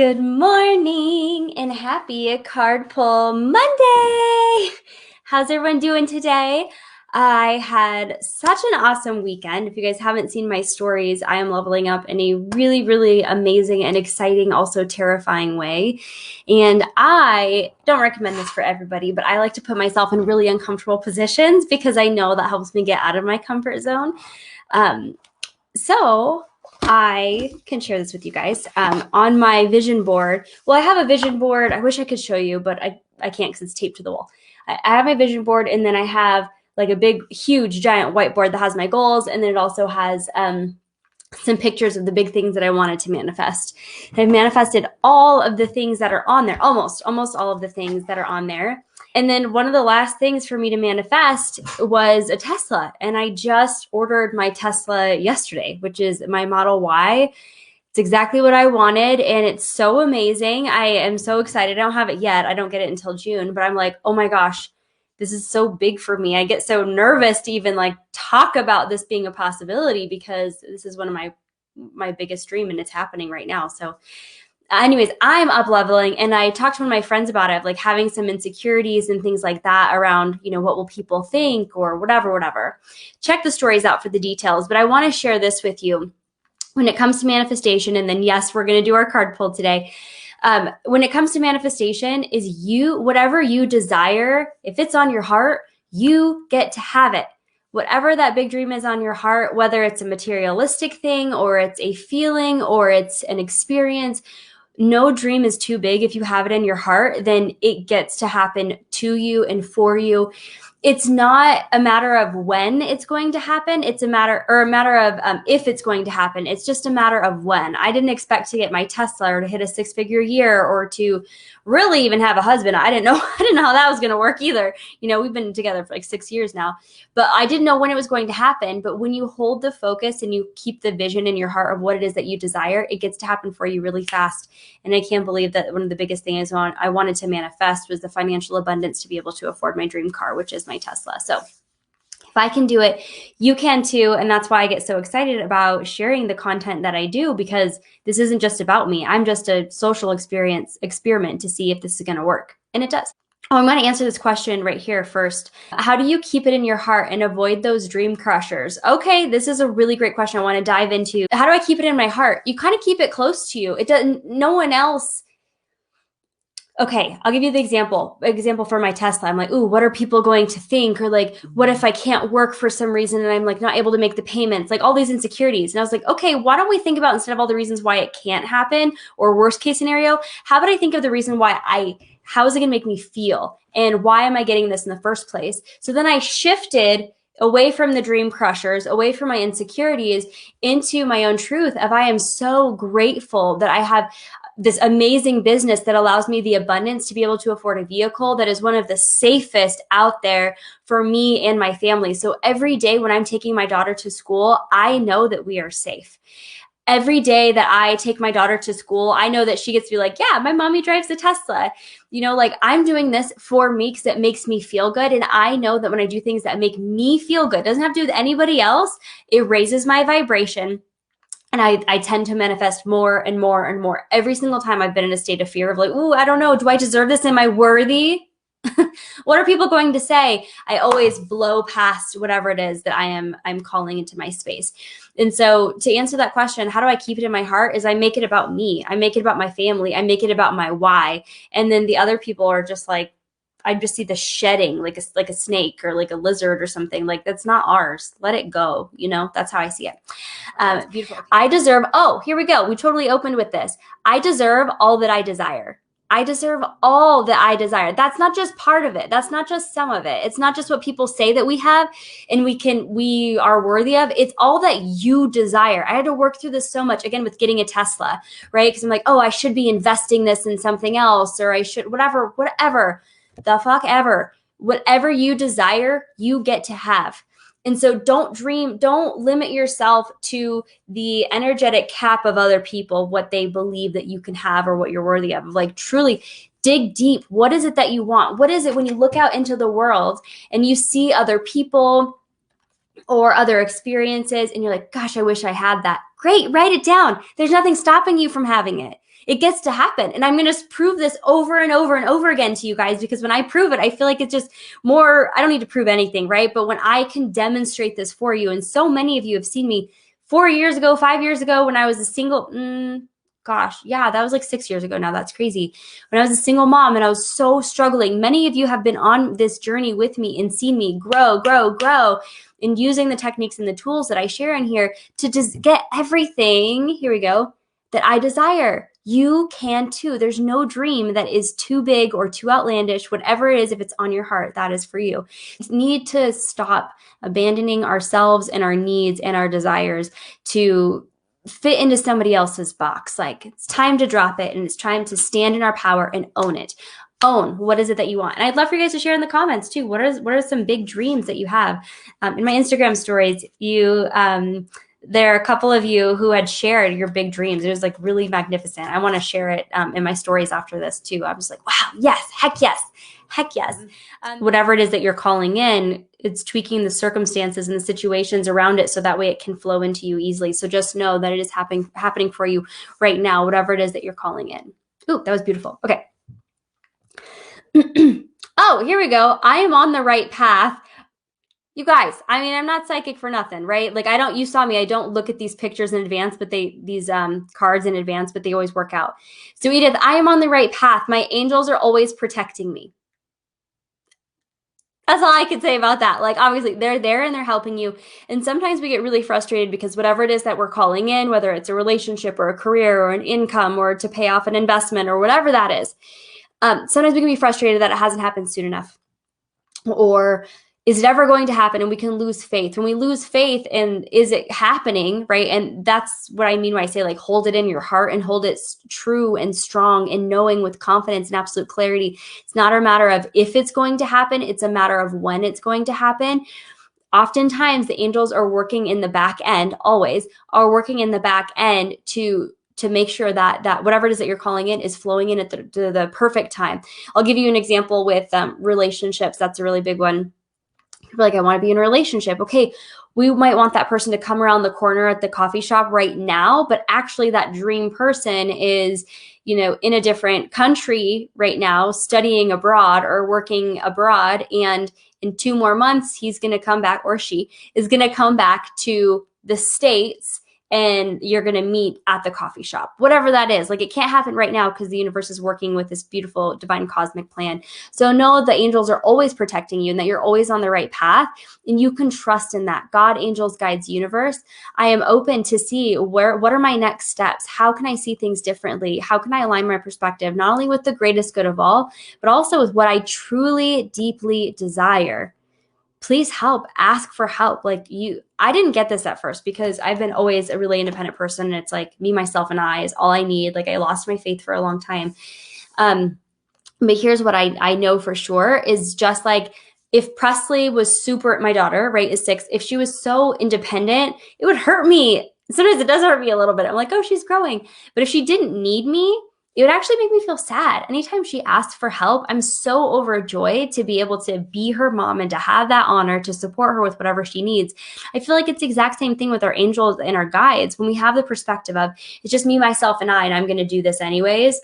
Good morning and happy card pull Monday. How's everyone doing today? I had such an awesome weekend. If you guys haven't seen my stories, I am leveling up in a really, really amazing and exciting, also terrifying way. And I don't recommend this for everybody, but I like to put myself in really uncomfortable positions because I know that helps me get out of my comfort zone. So I can share this with you guys. On my vision board, well, I have a vision board. I wish I could show you, but I can't because it's taped to the wall. I have my vision board, and then I have like a big, huge, giant whiteboard that has my goals, and then it also has some pictures of the big things that I wanted to manifest. And I've manifested all of the things that are on there, almost all of the things that are on there. And then one of the last things for me to manifest was a Tesla. And I just ordered my Tesla yesterday, which is my Model Y. It's exactly what I wanted, and it's so amazing. I am so excited. I don't have it yet. I don't get it until June, but I'm like, oh my gosh, this is so big for me. I get so nervous to even like talk about this being a possibility because this is one of my biggest dream, and it's happening right now. So anyways, I'm up leveling, and I talked to one of my friends about it, like having some insecurities and things like that around, what will people think or whatever. Check the stories out for the details, but I want to share this with you when it comes to manifestation. And then yes, we're going to do our card pull today. When it comes to manifestation, is whatever you desire, if it's on your heart, you get to have it. Whatever that big dream is on your heart, whether it's a materialistic thing or it's a feeling or it's an experience, no dream is too big. If you have it in your heart, then it gets to happen to you and for you. It's not a matter of when it's going to happen. It's a matter of if it's going to happen. It's just a matter of when. I didn't expect to get my Tesla or to hit a 6-figure year or to really even have a husband. I didn't know how that was going to work either. We've been together for like 6 years now, but I didn't know when it was going to happen. But when you hold the focus and you keep the vision in your heart of what it is that you desire, it gets to happen for you really fast. And I can't believe that one of the biggest things I wanted to manifest was the financial abundance to be able to afford my dream car, which is my Tesla. So if I can do it, you can too. And that's why I get so excited about sharing the content that I do, because this isn't just about me. I'm just a social experiment to see if this is going to work. And it does. Oh, I'm going to answer this question right here first. How do you keep it in your heart and avoid those dream crushers? Okay, this is a really great question I want to dive into. How do I keep it in my heart? You kind of keep it close to you. It doesn't, no one else. Okay, I'll give you the example for my Tesla. I'm like, ooh, what are people going to think? Or like, what if I can't work for some reason and I'm like not able to make the payments? Like all these insecurities. And I was like, okay, why don't we think about, instead of all the reasons why it can't happen or worst case scenario, how about I think of the reason how is it gonna make me feel? And why am I getting this in the first place? So then I shifted away from the dream crushers, away from my insecurities, into my own truth of I am so grateful that I have this amazing business that allows me the abundance to be able to afford a vehicle that is one of the safest out there for me and my family. So every day when I'm taking my daughter to school, I know that we are safe. Every day that I take my daughter to school, I know that she gets to be like, yeah, my mommy drives a Tesla. Like I'm doing this for me because it makes me feel good. And I know that when I do things that make me feel good, it doesn't have to do with anybody else, it raises my vibration. And I tend to manifest more and more and more. Every single time I've been in a state of fear of like, ooh, I don't know, do I deserve this? Am I worthy? What are people going to say? I always blow past whatever it is that I'm calling into my space. And so to answer that question, how do I keep it in my heart, is I make it about me. I make it about my family. I make it about my why. And then the other people are just like, I just see the shedding, like a snake or like a lizard or something. Like that's not ours. Let it go. That's how I see it. Beautiful. I deserve, here we go. We totally opened with this. I deserve all that I desire. I deserve all that I desire. That's not just part of it. That's not just some of it. It's not just what people say that we have and we are worthy of. It's all that you desire. I had to work through this so much, again, with getting a Tesla, right? Because I'm like, I should be investing this in something else, or I should, whatever, the fuck ever. Whatever you desire, you get to have. And so don't limit yourself to the energetic cap of other people, what they believe that you can have or what you're worthy of. Like truly dig deep. What is it that you want? What is it when you look out into the world and you see other people or other experiences and you're like, gosh, I wish I had that. Great, write it down. There's nothing stopping you from having it. It gets to happen. And I'm going to prove this over and over and over again to you guys, because when I prove it, I feel like it's just more, I don't need to prove anything, right? But when I can demonstrate this for you, and so many of you have seen me 4 years ago, 5 years ago, when I was a single, gosh, yeah, that was like 6 years ago now. That's crazy. When I was a single mom and I was so struggling, many of you have been on this journey with me and seen me grow, and using the techniques and the tools that I share in here to just get everything, here we go, that I desire. You can too. There's no dream that is too big or too outlandish. Whatever it is, if it's on your heart, that is for you. We need to stop abandoning ourselves and our needs and our desires to fit into somebody else's box. Like, it's time to drop it, and it's time to stand in our power and own it. Own what is it that you want. And I'd love for you guys to share in the comments too. What are some big dreams that you have? In my Instagram stories, there are a couple of you who had shared your big dreams. It was like really magnificent. I want to share it in my stories after this too. I'm just like, wow, yes, heck yes, heck yes. Whatever it is that you're calling in, it's tweaking the circumstances and the situations around it so that way it can flow into you easily. So just know that it is happening for you right now, whatever it is that you're calling in. Ooh, that was beautiful. Okay. Oh, here we go. I am on the right path. You guys, I mean, I'm not psychic for nothing, right? Like, you saw me, I don't look at these pictures in advance, but these cards in advance, but they always work out. So Edith, I am on the right path. My angels are always protecting me. That's all I can say about that. Like, obviously they're there and they're helping you. And sometimes we get really frustrated because whatever it is that we're calling in, whether it's a relationship or a career or an income or to pay off an investment or whatever that is, sometimes we can be frustrated that it hasn't happened soon enough. Or is it ever going to happen? And we can lose faith. When we lose faith, and is it happening, right? And that's what I mean when I say, like, hold it in your heart and hold it true and strong and knowing with confidence and absolute clarity. It's not a matter of if it's going to happen. It's a matter of when it's going to happen. Oftentimes the angels are working in the back end, always are working in the back end to make sure that whatever it is that you're calling in is flowing in at the perfect time. I'll give you an example with relationships. That's a really big one. People are like, I want to be in a relationship. Okay, we might want that person to come around the corner at the coffee shop right now, but actually that dream person is, in a different country right now, studying abroad or working abroad. And in 2 more months, he's going to come back, or she is going to come back to the States, and you're going to meet at the coffee shop, whatever that is. Like, it can't happen right now because the universe is working with this beautiful divine cosmic plan. So know the angels are always protecting you and that you're always on the right path, and you can trust in that. God, angels, guides, universe. I am open to see what are my next steps? How can I see things differently? How can I align my perspective, not only with the greatest good of all, but also with what I truly, deeply desire? Please help, ask for help. Like, I didn't get this at first because I've been always a really independent person. And it's like me, myself, and I is all I need. Like, I lost my faith for a long time. But here's what I know for sure is, just like, if Presley was my daughter, right, is 6. If she was so independent, it would hurt me. Sometimes it does hurt me a little bit. I'm like, oh, she's growing. But if she didn't need me, it would actually make me feel sad. Anytime she asked for help, I'm so overjoyed to be able to be her mom and to have that honor to support her with whatever she needs. I feel like it's the exact same thing with our angels and our guides. When we have the perspective of, it's just me, myself, and I, and I'm going to do this anyways.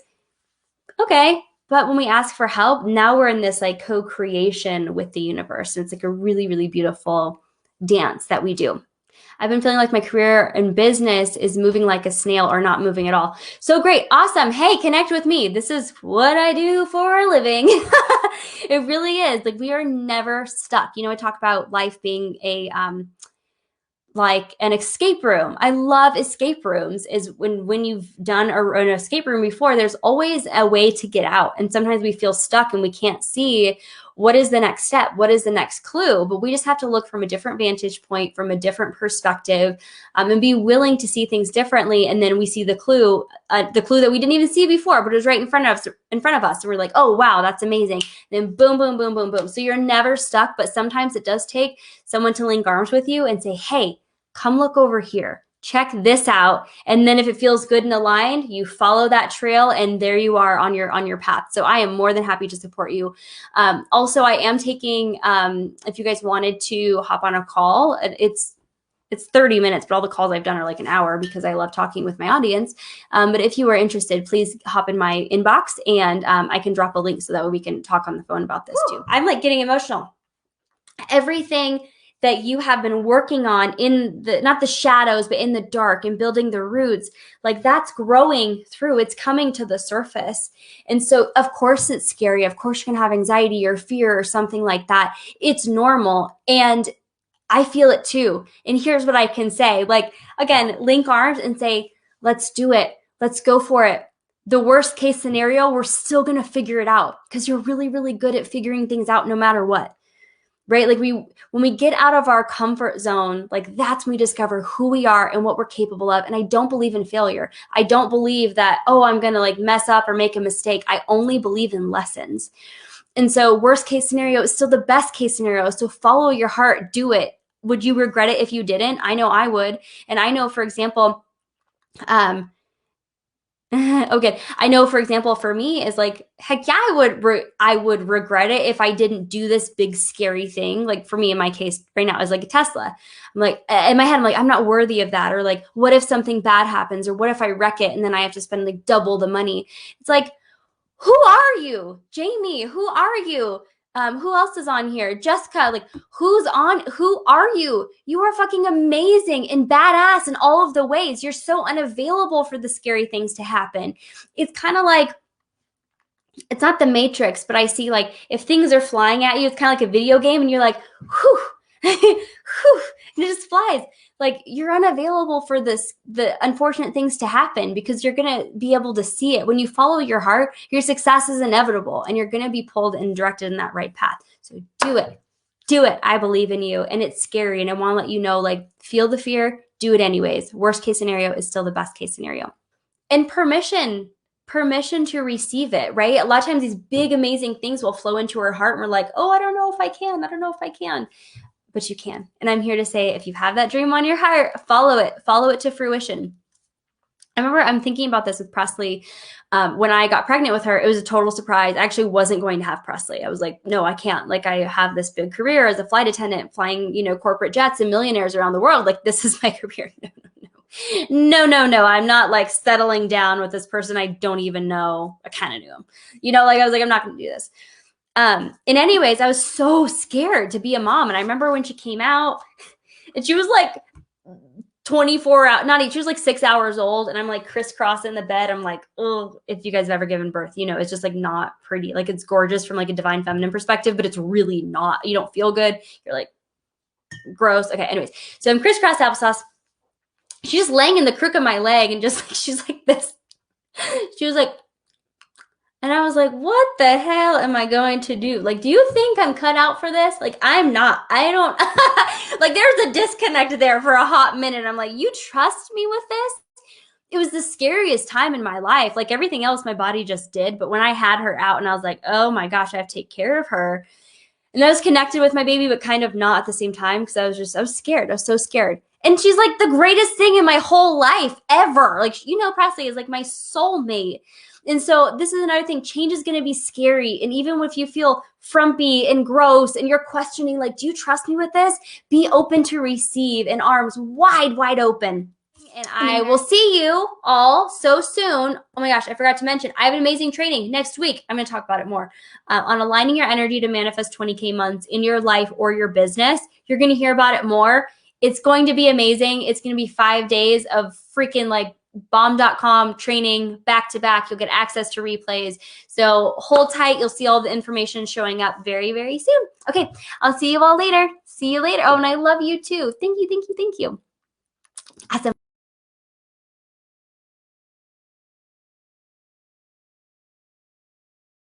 Okay. But when we ask for help, now we're in this like co-creation with the universe. And it's like a really, really beautiful dance that we do. I've been feeling like my career and business is moving like a snail or not moving at all. So great. Awesome. Hey, connect with me. This is what I do for a living. It really is. Like, we are never stuck. I talk about life being like an escape room. I love escape rooms. Is when you've done an escape room before, there's always a way to get out. And sometimes we feel stuck and we can't see what is the next step, what is the next clue. But we just have to look from a different vantage point, from a different perspective, and be willing to see things differently. And then we see the clue that we didn't even see before, but it was right in front of us. And we're like, oh, wow, that's amazing. Then boom, boom, boom, boom, boom. So you're never stuck. But sometimes it does take someone to link arms with you and say, hey, come look over here. Check this out. And then if it feels good and aligned, you follow that trail, and there you are on your path. So I am more than happy to support you. Also, I am taking, if you guys wanted to hop on a call, it's it's 30 minutes, but all the calls I've done are like an hour because I love talking with my audience. But if you are interested, please hop in my inbox and I can drop a link so that way we can talk on the phone about this too. I'm like getting emotional. Everything that you have been working on in the, not the shadows, but in the dark and building the roots, like that's growing through, it's coming to the surface. And so of course it's scary. Of course you're gonna have anxiety or fear or something like that. It's normal. And I feel it too. And here's what I can say, like, again, link arms and say, let's do it. Let's go for it. The worst case scenario, we're still gonna figure it out because you're really, really good at figuring things out no matter what. Right? Like when we get out of our comfort zone, like that's when we discover who we are and what we're capable of. And I don't believe in failure. I don't believe that, oh, I'm going to like mess up or make a mistake. I only believe in lessons. And so worst case scenario is still the best case scenario. So follow your heart, do it. Would you regret it if you didn't? I know I would. And I know, for example, okay. I know, for example, for me is like, heck yeah, I would regret it if I didn't do this big scary thing. Like for me, in my case right now, is like a Tesla. I'm like, in my head, I'm like, I'm not worthy of that. Or like, what if something bad happens? Or what if I wreck it and then I have to spend like double the money? It's like, who are you? Jamie, who are you? Who else is on here? Jessica, like who are you? You are fucking amazing and badass in all of the ways. You're so unavailable for the scary things to happen. It's kind of like, it's not the Matrix, but I see like if things are flying at you, it's kind of like a video game and you're like, whew, whew, and it just flies. Like you're unavailable for the unfortunate things to happen because you're going to be able to see it. When you follow your heart, your success is inevitable and you're going to be pulled and directed in that right path. So do it. Do it. I believe in you and it's scary. And I want to let you know, like, feel the fear, do it anyways. Worst case scenario is still the best case scenario. And permission to receive it, right? A lot of times these big, amazing things will flow into our heart and we're like, oh, I don't know if I can. I don't know if I can. But you can. And I'm here to say, if you have that dream on your heart, follow it to fruition. I remember I'm thinking about this with Presley. When I got pregnant with her, it was a total surprise. I actually wasn't going to have Presley. I was like, no, I can't. Like I have this big career as a flight attendant flying, corporate jets and millionaires around the world. Like this is my career. No. I'm not like settling down with this person I don't even know. I kind of knew him. I was like, I'm not going to do this. In any ways, I was so scared to be a mom. And I remember when she came out and she was like 24 out, she was like 6 hours old. And I'm like crisscrossing the bed. I'm like, oh, if you guys have ever given birth, it's just like not pretty. Like it's gorgeous from like a divine feminine perspective, but it's really not. You don't feel good. You're like gross. Okay. Anyways, so I'm crisscross applesauce. She's just laying in the crook of my leg and just like, she's like this. She was like, and I was like, what the hell am I going to do? Like, do you think I'm cut out for this? Like, I'm not. I don't. Like, there's a disconnect there for a hot minute. I'm like, you trust me with this? It was the scariest time in my life. Like, everything else my body just did. But when I had her out and I was like, oh my gosh, I have to take care of her. And I was connected with my baby, but kind of not at the same time because I was scared. I was so scared. And she's like the greatest thing in my whole life ever. Like, Presley is like my soulmate. And so this is another thing. Change is going to be scary. And even if you feel frumpy and gross and you're questioning, like, do you trust me with this? Be open to receive and arms wide, wide open. And I will see you all so soon. Oh my gosh, I forgot to mention, I have an amazing training next week. I'm going to talk about it more on aligning your energy to manifest 20K months in your life or your business. You're going to hear about it more. It's going to be amazing. It's going to be 5 days of freaking like bomb.com training back to back. You'll get access to replays. So hold tight. You'll see all the information showing up very, very soon. Okay. I'll see you all later. See you later. Oh, and I love you too. Thank you. Awesome.